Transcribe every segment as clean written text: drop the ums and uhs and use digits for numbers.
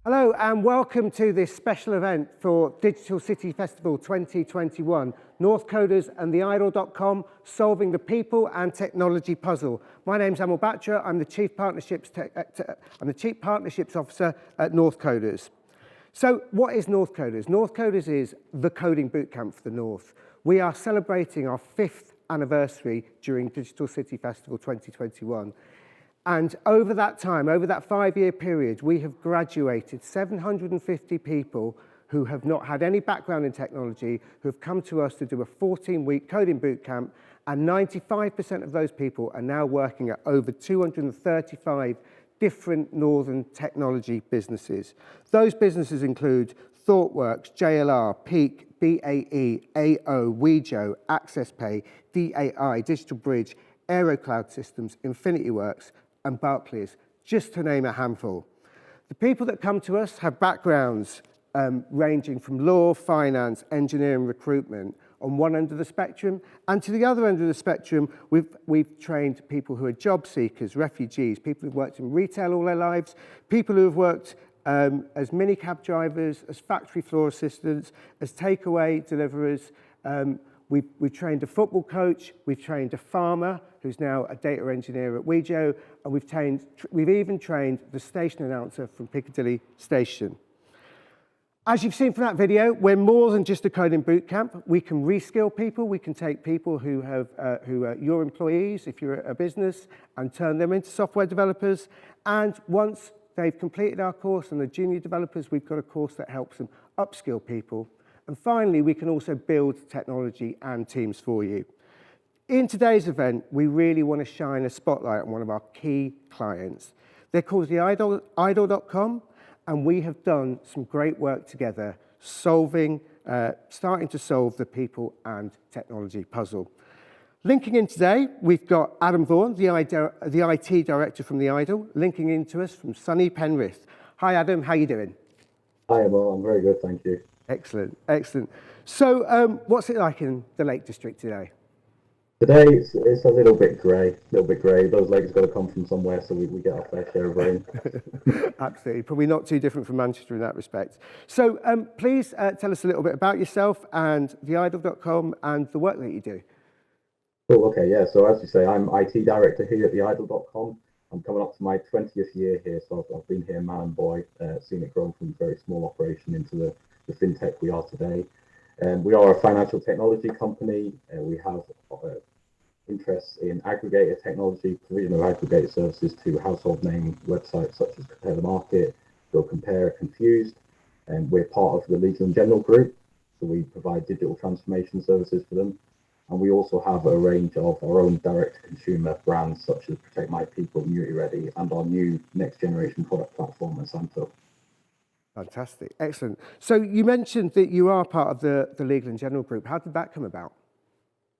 Hello and welcome to this special event for Digital City Festival 2021, Northcoders and theidol.com solving the people and technology puzzle. My name's Amul Batra, I'm the Chief Partnerships Officer at Northcoders. So what is Northcoders? Northcoders is the coding bootcamp for the North. We are celebrating our 5th anniversary during Digital City Festival 2021. And over that time, over that 5-year period, we have graduated 750 people who have not had any background in technology, who have come to us to do a 14-week coding bootcamp, and 95% of those people are now working at over 235 different Northern technology businesses. Those businesses include ThoughtWorks, JLR, Peak, BAE, AO, Wejo, AccessPay, DAI, Digital Bridge, AeroCloud Systems, InfinityWorks, and Barclays, just to name a handful. The people that come to us have backgrounds ranging from law, finance, engineering, recruitment on one end of the spectrum, and to the other end of the spectrum, we've trained people who are job seekers, refugees, people who've worked in retail all their lives, people who have worked as minicab drivers, as factory floor assistants, as takeaway deliverers. We've trained a football coach, we've trained a farmer who's now a data engineer at Wejo, and we've even trained the station announcer from Piccadilly Station. As you've seen from that video, we're more than just a coding bootcamp. We can reskill people. We can take people who are your employees, if you're a business, and turn them into software developers. And once they've completed our course and they're junior developers, we've got a course that helps them upskill people. And finally, we can also build technology and teams for you. In today's event, we really want to shine a spotlight on one of our key clients. They're called theidol.com, and we have done some great work together starting to solve the people and technology puzzle. Linking in today, we've got Adam Vaughan, the IT director from The Idol, linking in to us from sunny Penrith. Hi, Adam, how are you doing? Hi, Amul. I'm very good, thank you. Excellent, excellent. So what's it like in the Lake District today? Today, it's a little bit grey, Those lakes got to come from somewhere, so we get our fair share of rain. Absolutely, probably not too different from Manchester in that respect. So please tell us a little bit about yourself and theidol.com and the work that you do. Cool, okay, yeah, so as you say, I'm IT director here at theidol.com. I'm coming up to my 20th year here, so I've been here man and boy, seen it grow from a very small operation into the fintech we are today. We are a financial technology company. We have interests in aggregator technology, provision of aggregator services to household name websites such as Compare the Market, Go Compare, Confused. And we're part of the Legal & General group, so we provide digital transformation services for them. And we also have a range of our own direct-to-consumer brands such as Protect My People, Annuity Ready, and our new next generation product platform, Santo. Fantastic, excellent. So you mentioned that you are part of the Legal & General group. How did that come about?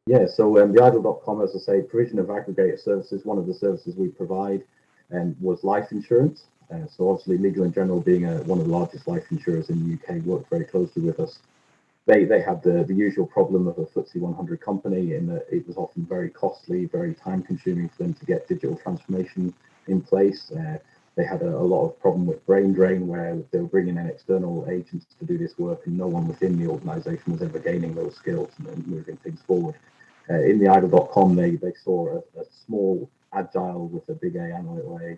Yeah, so theidol.com, as I say, provision of aggregator services, one of the services we provide was life insurance. So obviously Legal & General being one of the largest life insurers in the UK worked very closely with us. They had the usual problem of a FTSE 100 company in that it was often very costly, very time consuming for them to get digital transformation in place. They had a lot of problem with brain drain where they were bringing in external agents to do this work and no one within the organization was ever gaining those skills and moving things forward. In the idol.com, they saw a small, agile with a big A analytical A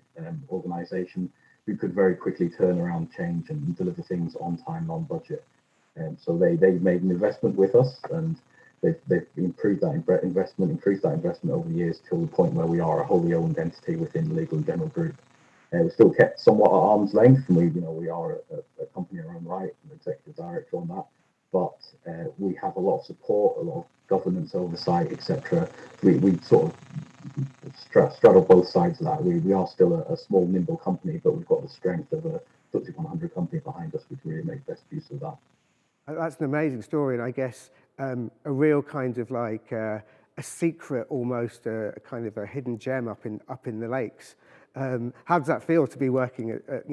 organization who could very quickly turn around change and deliver things on time, on budget. So they made an investment with us and they've improved that investment, increased that investment over the years till the point where we are a wholly owned entity within the Legal & General group. We're still kept somewhat at arm's length, and we are a company in our own right, an executive director on that. But we have a lot of support, a lot of governance oversight, etc. We sort of straddle both sides of that. We are still a small, nimble company, but we've got the strength of a FTSE 100 company behind us. We can really make best use of that. That's an amazing story, and I guess a real kind of like a secret, almost a kind of a hidden gem up in the lakes. How does that feel to be working at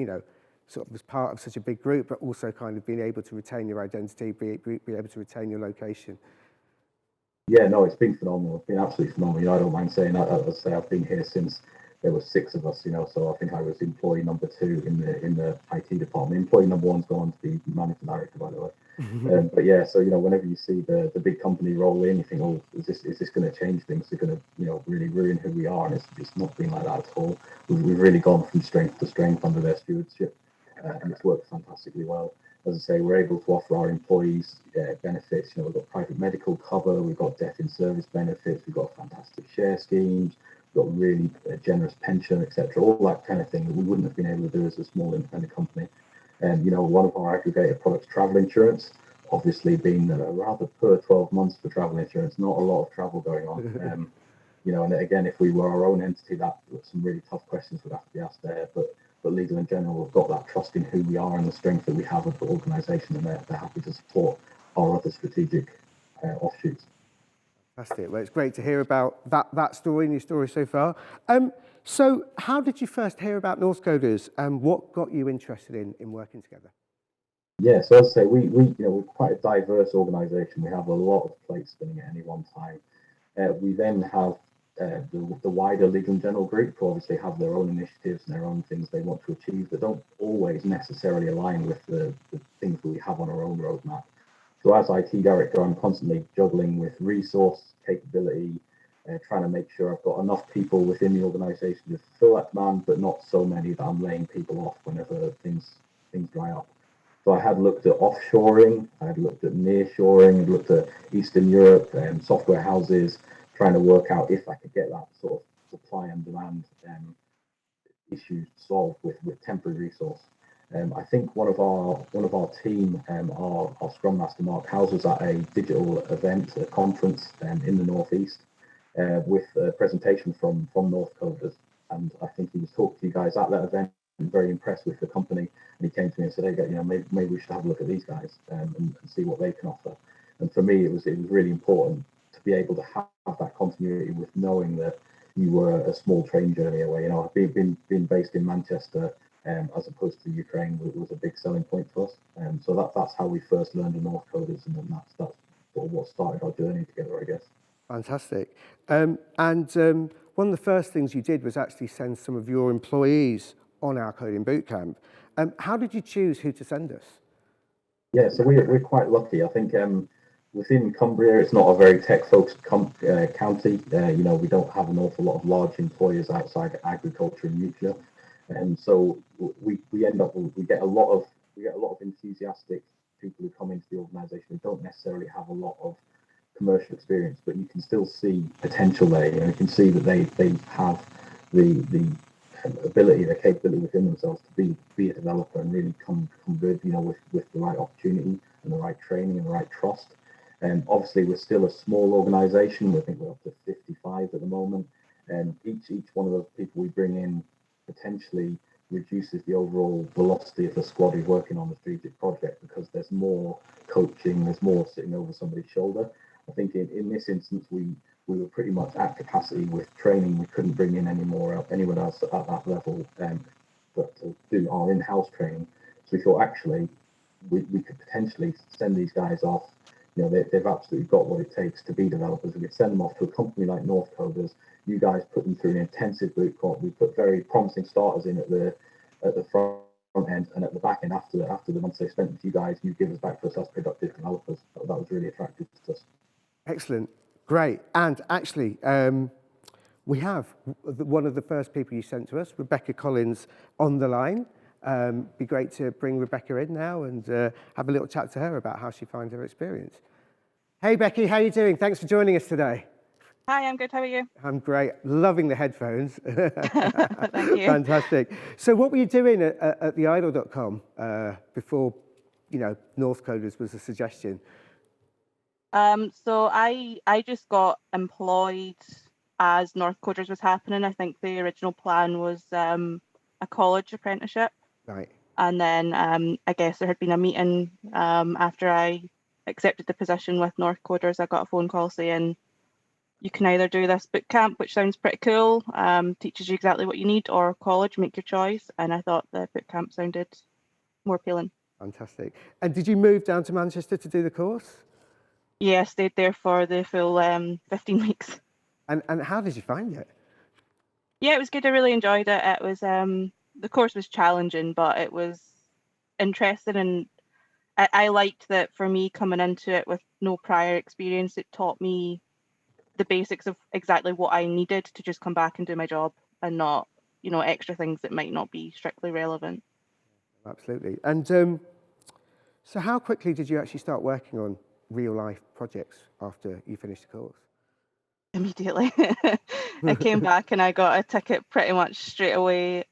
sort of as part of such a big group, but also kind of being able to retain your identity, be able to retain your location? Yeah, no, it's been phenomenal. It's been absolutely phenomenal. I don't mind saying that. As I say, I've been here since there were 6 of us, so I think I was employee number 2 in the IT department. Employee number 1's gone on to be managing director, by the way. But yeah, so whenever you see the big company roll in, you think, oh, is this going to change things? Is it going to really ruin who we are? And it's not been like that at all. We've really gone from strength to strength under their stewardship, and it's worked fantastically well. As I say, we're able to offer our employees benefits. We've got private medical cover, we've got death in service benefits, we've got fantastic share schemes, we've got really generous pension, etc. All that kind of thing that we wouldn't have been able to do as a small independent company. And one of our aggregated products, travel insurance, obviously being rather per 12 months for travel insurance, not a lot of travel going on. And again, if we were our own entity, that some really tough questions would have to be asked there. But Legal in General have got that trust in who we are and the strength that we have as an organisation, and they're happy to support our other strategic offshoots. Fantastic. Well, it's great to hear about that story and your story so far. So how did you first hear about Northcoders, and what got you interested in working together? Yeah, so as I say, we're quite a diverse organisation. We have a lot of plates spinning at any one time. We then have the wider Legal and General group, who obviously have their own initiatives and their own things they want to achieve that don't always necessarily align with the things that we have on our own roadmap. So as IT director, I'm constantly juggling with resource, capability, trying to make sure I've got enough people within the organisation to fulfill that demand, but not so many that I'm laying people off whenever things dry up. So I had looked at offshoring, I had looked at nearshoring, I'd looked at Eastern Europe, software houses, trying to work out if I could get that sort of supply and demand issues solved with temporary resource. I think one of our team, our Scrum Master Mark Howes, was at a digital event, a conference in the Northeast, with a presentation from Northcoders, and I think he was talking to you guys at that event. I'm very impressed with the company, and he came to me and said, "Hey, maybe we should have a look at these guys and see what they can offer." And for me, it was really important to be able to have that continuity with knowing that you were a small train journey away. Being based in Manchester as opposed to Ukraine was a big selling point for us. So that's how we first learned of Northcoders, and then that's sort of what started our journey together, I guess. Fantastic. And one of the first things you did was actually send some of your employees on our coding bootcamp. How did you choose who to send us? Yeah, so we're quite lucky. I think within Cumbria, it's not a very tech-focused county. We don't have an awful lot of large employers outside agriculture and nuclear, and so we get a lot of enthusiastic people who come into the organisation who don't necessarily have a lot of commercial experience, but you can still see potential there. You can see that they have the ability, the capability within themselves to be a developer and really come good, with the right opportunity and the right training and the right trust. And obviously, we're still a small organisation. I think we're up to 55 at the moment, and each one of those people we bring in potentially reduces the overall velocity of the squad who's working on the strategic project, because there's more coaching, there's more sitting over somebody's shoulder. I think in this instance, we were pretty much at capacity with training. We couldn't bring in anyone else at that level, but to do our in-house training. So we thought actually we could potentially send these guys off. They've absolutely got what it takes to be developers. We could send them off to a company like Northcoders. You guys put them through an intensive boot camp. We put very promising starters in at the front end, and at the back end, after the months they spent with you guys, you give us back to us as productive developers. That was really attractive to us. Excellent. Great. And actually, we have one of the first people you sent to us, Rebecca Collins, on the line. Be great to bring Rebecca in now and have a little chat to her about how she finds her experience. Hey, Becky, how are you doing? Thanks for joining us today. Hi, I'm good. How are you? I'm great. Loving the headphones. Thank you. Fantastic. So what were you doing at the idle.com before, Northcoders was a suggestion? So I just got employed as Northcoders was happening. I think the original plan was a college apprenticeship. Right. And then I guess there had been a meeting after I accepted the position with Northcoders. I got a phone call saying, you can either do this boot camp, which sounds pretty cool, teaches you exactly what you need, or college, make your choice. And I thought the boot camp sounded more appealing. Fantastic. And did you move down to Manchester to do the course? Yeah, I stayed there for the full 15 weeks. And how did you find it? Yeah, it was good. I really enjoyed it. It was the course was challenging, but it was interesting, and I liked that for me coming into it with no prior experience, it taught me the basics of exactly what I needed to just come back and do my job and not, extra things that might not be strictly relevant. Absolutely. And so how quickly did you actually start working on real life projects after you finished the course? Immediately. I came back and I got a ticket pretty much straight away.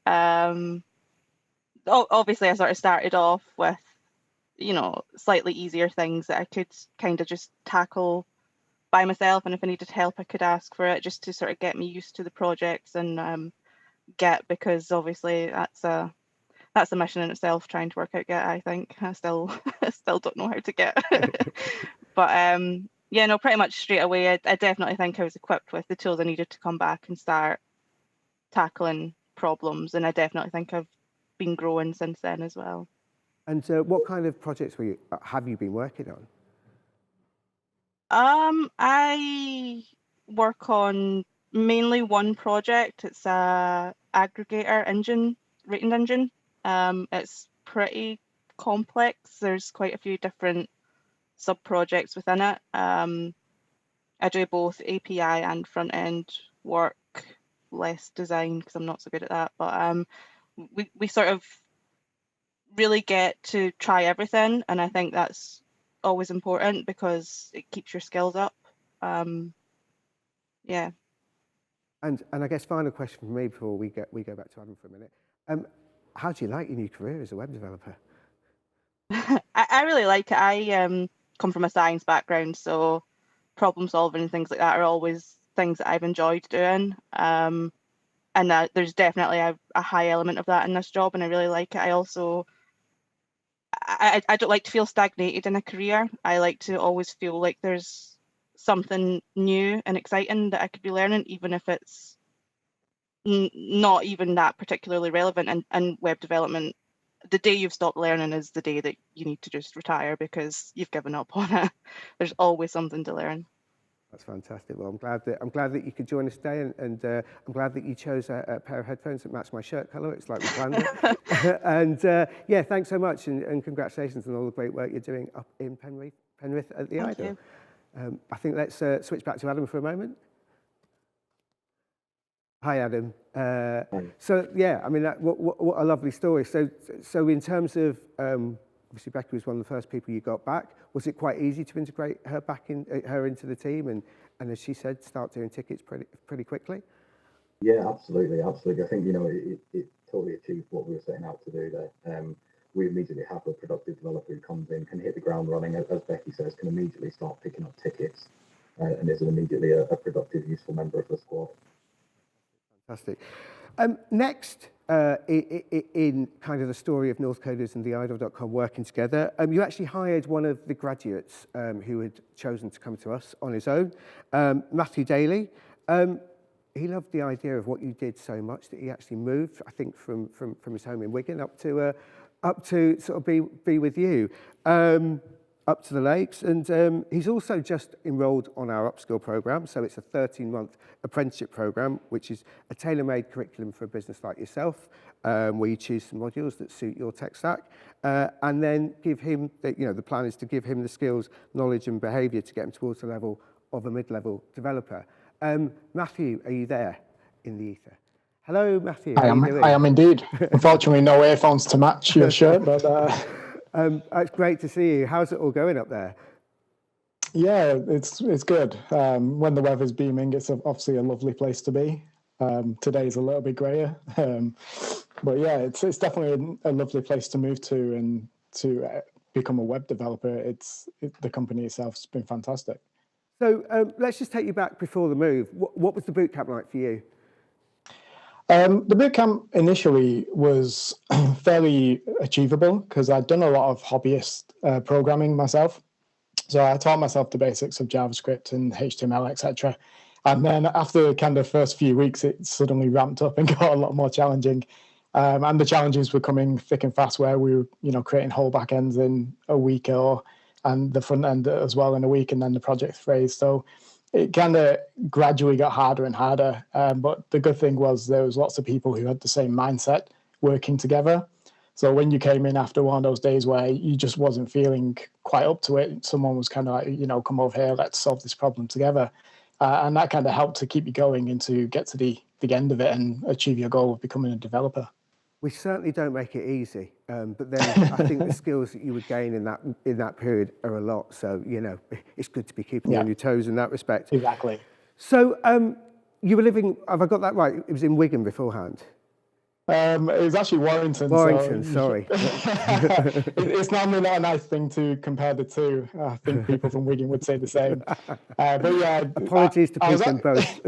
Obviously, I sort of started off with, slightly easier things that I could kind of just tackle by myself. And if I needed help, I could ask for it just to sort of get me used to the projects and because obviously that's a mission in itself, trying to work out Git. I think I still I still don't know how to Git. But yeah, no, pretty much straight away, I definitely think I was equipped with the tools I needed to come back and start tackling problems, and I definitely think I've been growing since then as well. And what kind of projects have you been working on? I work on mainly one project. It's a aggregator engine, rating engine. It's pretty complex. There's quite a few different sub-projects within it. I do both API and front-end work, less design because I'm not so good at that. But we sort of really get to try everything, and I think that's always important because it keeps your skills up. Yeah. And I guess final question from me before we go back to Adam for a minute. How do you like your new career as a web developer? I really like it. I come from a science background, so problem solving and things like that are always things that I've enjoyed doing. And that there's definitely a high element of that in this job, and I really like it. I also I don't like to feel stagnated in a career. I like to always feel like there's something new and exciting that I could be learning, even if it's not even that particularly relevant. And web development, the day you've stopped learning is the day that you need to just retire because you've given up on it. There's always something to learn. That's fantastic. Well, I'm glad that you could join us today, and I'm glad that you chose a pair of headphones that match my shirt colour. It's like we planned it. And yeah, thanks so much, and congratulations on all the great work you're doing up in Penrith at the Thank Idol. you. I think let's switch back to Adam for a moment. Hi, Adam. So yeah, I mean, what a lovely story. So in terms of obviously Becky was one of the first people you got back. Was it quite easy to integrate her her into the team, and as she said, start doing tickets pretty quickly? Yeah, absolutely. I think it totally achieved what we were setting out to do there. We immediately have a productive developer who comes in, can hit the ground running, as Becky says, can immediately start picking up tickets, and is immediately a productive, useful member of the squad. Fantastic. Next, in kind of the story of Northcoders and the Idol.com working together, you actually hired one of the graduates who had chosen to come to us on his own, Matthew Daly. He loved the idea of what you did so much that he actually moved, I think, from his home in Wigan up to sort of be with you. Up to the lakes, and he's also just enrolled on our upskill program. So it's a 13-month apprenticeship program, which is a tailor-made curriculum for a business like yourself, where you choose some modules that suit your tech stack, and then give him the plan is to give him the skills, knowledge, and behaviour to get him towards the level of a mid-level developer. Matthew, are you there in the ether? Hello, Matthew. I am indeed. Unfortunately, no earphones to match your shirt, but. It's great to see you. How's it all going up there? Yeah, it's good. When the weather's beaming, it's obviously a lovely place to be. Today's a little bit grayer, but yeah, it's definitely a lovely place to move to and to become a web developer. The company itself has been fantastic. So let's just take you back before the move. What was the bootcamp like for you? The bootcamp initially was fairly achievable because I'd done a lot of hobbyist programming myself. So I taught myself the basics of JavaScript and HTML, etc. And then after the kind of first few weeks, it suddenly ramped up and got a lot more challenging. And the challenges were coming thick and fast, where we were, creating whole backends in a week and the front end as well in a week, and then the project phase. So it kind of gradually got harder and harder. But the good thing was there was lots of people who had the same mindset working together. So when you came in after one of those days where you just wasn't feeling quite up to it, someone was kind of like, you know, come over here, let's solve this problem together. And that kind of helped to keep you going and to get to the end of it and achieve your goal of becoming a developer. We certainly don't make it easy, but then I think the skills that you would gain in that period are a lot. So, you know, it's good to be keeping you on your toes in that respect. Exactly. So you were living, have I got that right? It was in Wigan beforehand? It was actually Warrington. Warrington, so sorry. It's normally not a nice thing to compare the two. I think people from Wigan would say the same. But yeah, apologies to people in both.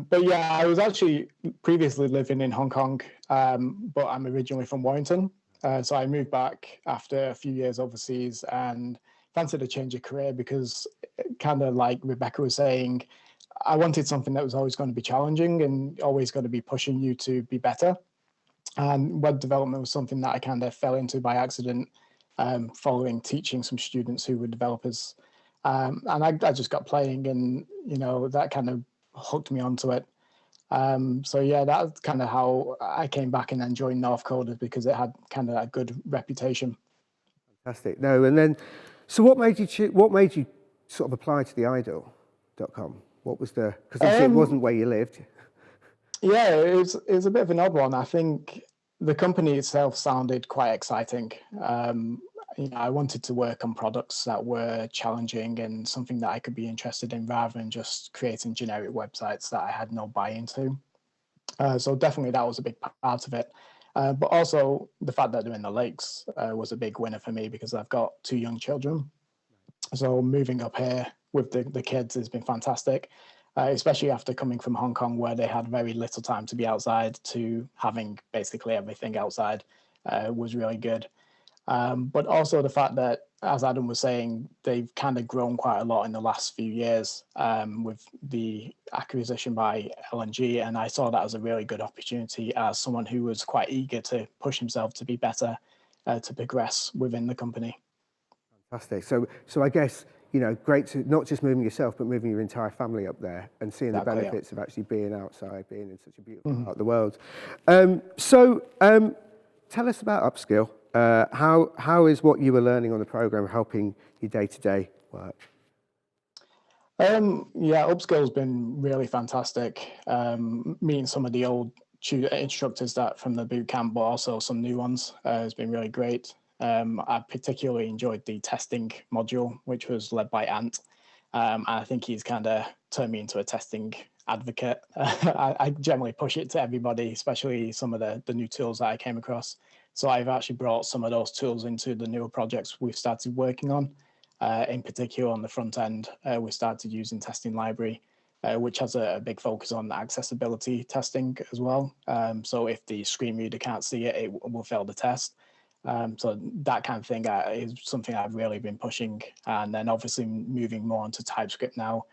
But yeah, I was actually previously living in Hong Kong, but I'm originally from Warrington. So I moved back after a few years overseas and fancied a change of career because, kind of like Rebecca was saying, I wanted something that was always going to be challenging and always going to be pushing you to be better. And web development was something that I kind of fell into by accident, following teaching some students who were developers. And I just got playing, and you know that kind of hooked me onto it. So yeah, that's kind of how I came back and then joined Northcoders, because it had kind of a good reputation. Fantastic. No, and then, so what made you sort of apply to the idol.com? What was because obviously it wasn't where you lived. Yeah, it was a bit of an odd one. I think the company itself sounded quite exciting. You know, I wanted to work on products that were challenging and something that I could be interested in, rather than just creating generic websites that I had no buy-in to. So definitely that was a big part of it. But also the fact that they're in the lakes was a big winner for me, because I've got 2 young children. So moving up here with the kids has been fantastic, especially after coming from Hong Kong, where they had very little time to be outside, to having basically everything outside was really good. But also the fact that, as Adam was saying, they've kind of grown quite a lot in the last few years with the acquisition by L&G, and I saw that as a really good opportunity as someone who was quite eager to push himself to be better, to progress within the company. Fantastic. So I guess, you know, great to not just moving yourself, but moving your entire family up there and seeing the benefits of actually being outside, being in such a beautiful part of the world. So tell us about Upskill. How is what you were learning on the program helping your day-to-day work? Yeah, Upskill's been really fantastic. Meeting some of the old instructors that from the boot camp, but also some new ones, has been really great. I particularly enjoyed the testing module, which was led by Ant. And I think he's kind of turned me into a testing advocate. I generally push it to everybody, especially some of the new tools that I came across. So I've actually brought some of those tools into the newer projects we've started working on. In particular, on the front end, we started using Testing Library, which has a big focus on accessibility testing as well. So if the screen reader can't see it, it will fail the test. So that kind of thing is something I've really been pushing. And then obviously moving more onto TypeScript now.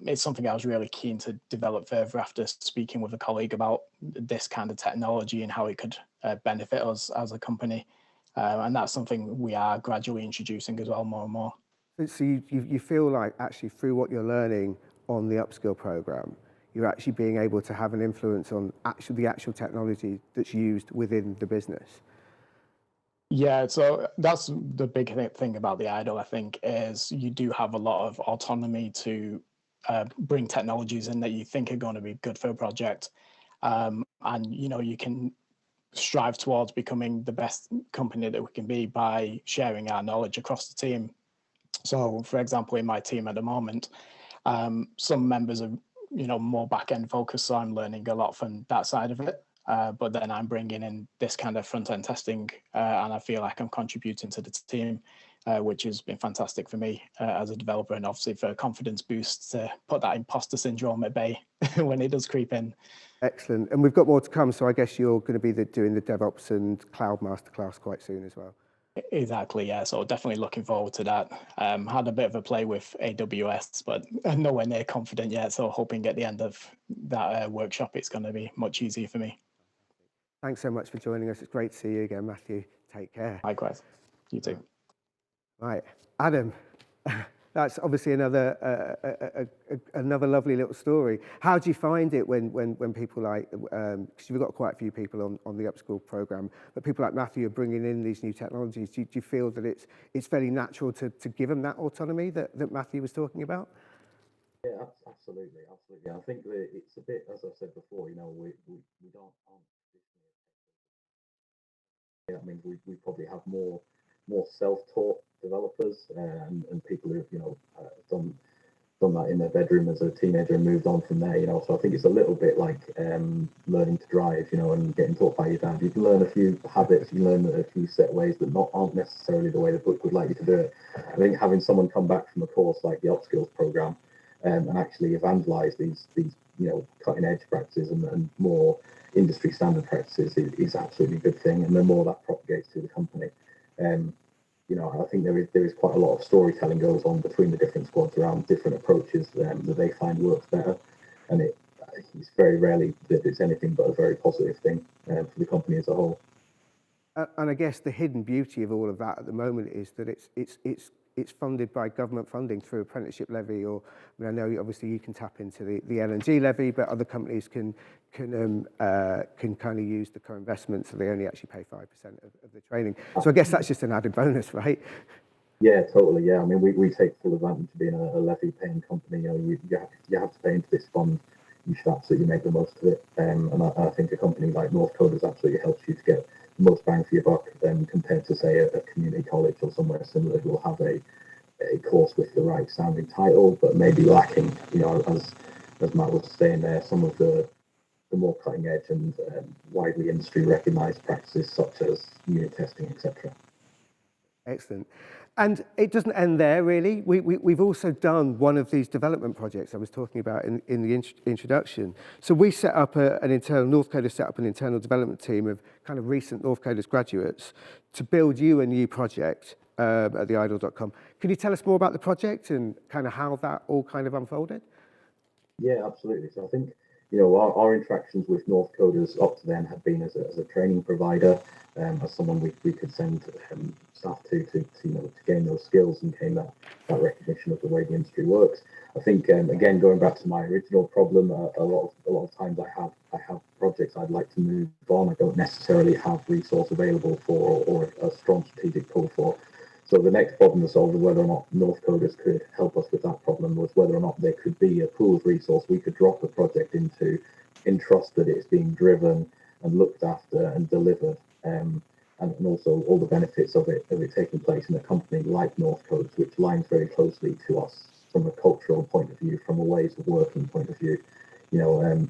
It's something I was really keen to develop further after speaking with a colleague about this kind of technology and how it could benefit us as a company. And that's something we are gradually introducing as well, more and more. So you feel like actually through what you're learning on the Upskill program, you're actually being able to have an influence on the actual technology that's used within the business. Yeah, so that's the big thing about the idol, I think, is you do have a lot of autonomy to bring technologies in that you think are going to be good for a project. And, you know, you can strive towards becoming the best company that we can be by sharing our knowledge across the team. So, for example, in my team at the moment, some members are, you know, more back-end focused, so I'm learning a lot from that side of it. But then I'm bringing in this kind of front-end testing, and I feel like I'm contributing to the team, which has been fantastic for me as a developer, and obviously for a confidence boost to put that imposter syndrome at bay when it does creep in. Excellent. And we've got more to come, so I guess you're going to be doing the DevOps and Cloud Masterclass quite soon as well. Exactly, yeah. So definitely looking forward to that. Had a bit of a play with AWS, but nowhere near confident yet. So hoping at the end of that workshop, it's going to be much easier for me. Thanks so much for joining us. It's great to see you again, Matthew. Take care. Likewise. You too. Right. Adam, That's obviously another lovely little story. How do you find it when people like, because you've got quite a few people on the upskill program, but people like Matthew are bringing in these new technologies. Do you feel that it's fairly natural to give them that autonomy that Matthew was talking about? Yeah, absolutely. I think that it's a bit, as I said before, we aren't traditionally. That means we probably have more self-taught developers and people who've done that in their bedroom as a teenager and moved on from there. So I think it's a little bit like learning to drive, and getting taught by your dad. You can learn a few habits, you can learn a few set ways that aren't necessarily the way the book would like you to do it. I think having someone come back from a course like the Upskills program and actually evangelize these cutting edge practices and more industry standard practices is absolutely a good thing. And the more that propagates through the company, I think there is quite a lot of storytelling goes on between the different squads around different approaches that they find works better, and it's very rarely that it's anything but a very positive thing for the company as a whole. And I guess the hidden beauty of all of that at the moment is that it's funded by government funding through apprenticeship levy, or I know obviously you can tap into the LNG levy, but other companies can kind of use the co-investment, so they only actually pay 5% of the training. So I guess that's just an added bonus, right? Yeah, totally. Yeah, I mean, we take full advantage of being a levy-paying company. You have to pay into this fund. You should absolutely make the most of it. And I think a company like Northcoders absolutely helps you to get the most bang for your buck compared to, say, a community college or somewhere similar who will have a course with the right sounding title, but maybe lacking, as Matt was saying there, some of the more cutting edge and widely industry recognized practices such as unit testing, etc. Excellent. And it doesn't end there, really. We've also done one of these development projects I was talking about in the introduction. So we set up Northcoders set up an internal development team of kind of recent Northcoders graduates to build you a new project at theidle.com. Can you tell us more about the project and kind of how that all kind of unfolded? Yeah, absolutely. So I think, our interactions with Northcoders up to then had been as a training provider, as someone we could send staff to gain those skills and gain that recognition of the way the industry works. I think again, going back to my original problem, a lot of times I have projects I'd like to move on. I don't necessarily have resource available for or a strong strategic pull for. So the next problem to solve, whether or not Northcoders could help us with that problem, was whether or not there could be a pool of resource we could drop a project into, in trust that it's being driven and looked after and delivered, and also all the benefits of it taking place in a company like Northcoders, which aligns very closely to us from a cultural point of view, from a ways of working point of view.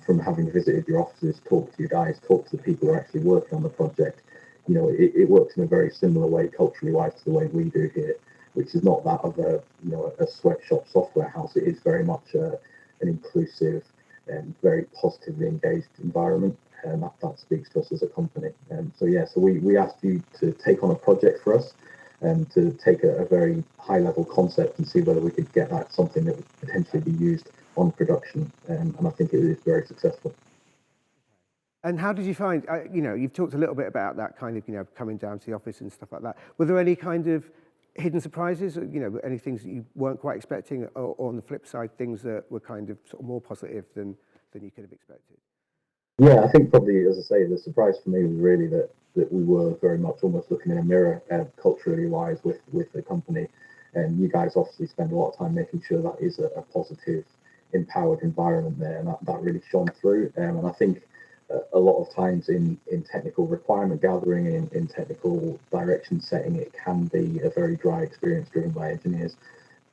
From having visited your offices, talked to you guys, talked to the people who are actually working on the project. It works in a very similar way culturally wise to the way we do here, which is not that of a sweatshop software house. It is very much an inclusive and very positively engaged environment, and that speaks to us as a company. So we asked you to take on a project for us and to take a very high level concept and see whether we could get that something that would potentially be used on production, and I think it is very successful. And how did you find, you've talked a little bit about that kind of, coming down to the office and stuff like that. Were there any kind of hidden surprises, any things that you weren't quite expecting, or on the flip side, things that were kind of sort of more positive than you could have expected? Yeah, I think probably, as I say, the surprise for me was really that we were very much almost looking in a mirror culturally wise with the company. And you guys obviously spend a lot of time making sure that is a positive, empowered environment there, and that really shone through. And I think a lot of times in technical requirement gathering, in technical direction setting, it can be a very dry experience driven by engineers.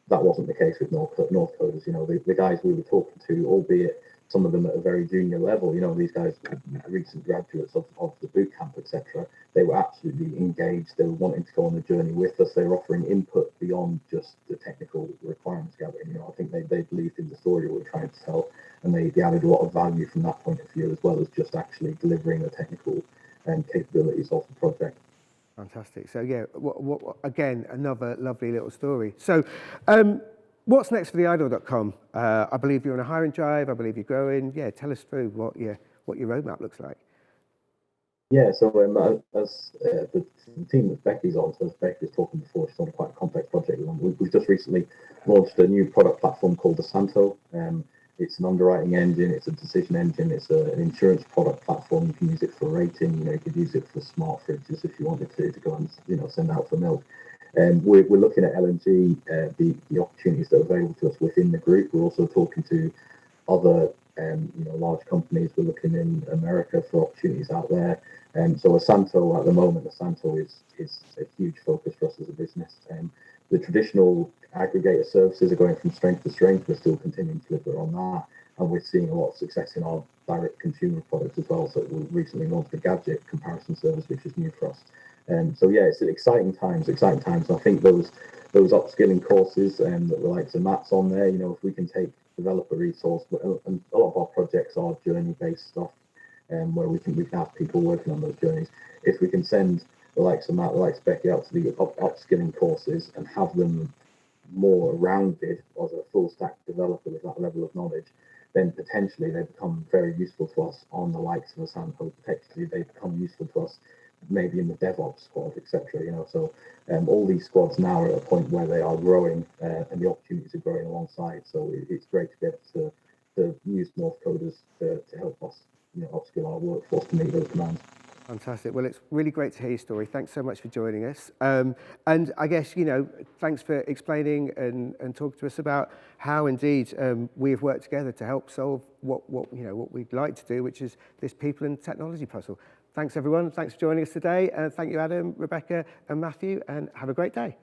That wasn't the case with Northcoders. The guys we were talking to, albeit some of them at a very junior level, these guys, recent graduates of the boot camp, etc., they were absolutely engaged. They were wanting to go on the journey with us. They were offering input beyond just the technical requirements gathering. I think they believed in the story we were trying to tell, and they added a lot of value from that point of view, as well as just actually delivering the technical capabilities of the project. Fantastic. So yeah, again, another lovely little story. So what's next for theidle.com? I believe you're on a hiring drive. I believe you're growing. Yeah, tell us through what your roadmap looks like. Yeah, so as the team that Becky's on, so as Becky was talking before, she's on quite a complex project. We've just recently launched a new product platform called the Santo. It's an underwriting engine, it's a decision engine, it's an insurance product platform. You can use it for rating, you could use it for smart fridges if you wanted to go and send out for milk. We're looking at LNG, the opportunities that are available to us within the group. We're also talking to other large companies. We're looking in America for opportunities out there. So Asanto at the moment, Asanto is a huge focus for us as a business. The traditional aggregator services are going from strength to strength. We're still continuing to deliver on that, and we're seeing a lot of success in our direct consumer products as well. So we recently launched a gadget comparison service, which is new for us. So yeah, it's exciting times. I think those upskilling courses that the likes of Matt's on there, if we can develop a resource, and a lot of our projects are journey-based stuff, where we can have people working on those journeys. If we can send the likes of Matt, the likes of Becky out to the upskilling courses and have them more rounded as a full stack developer with that level of knowledge, then potentially they become very useful to us on the likes of a Sampo. Potentially they become useful to us maybe in the DevOps squad, etc. So all these squads now are at a point where they are growing, and the opportunities are growing alongside. So it's great to be able to use Northcoders to help us, upskill our workforce to meet those demands. Fantastic. Well, it's really great to hear your story. Thanks so much for joining us. And I guess, thanks for explaining and talking to us about how indeed we have worked together to help solve what we'd like to do, which is this people and technology puzzle. Thanks, everyone. Thanks for joining us today. And thank you, Adam, Rebecca, and Matthew, and have a great day.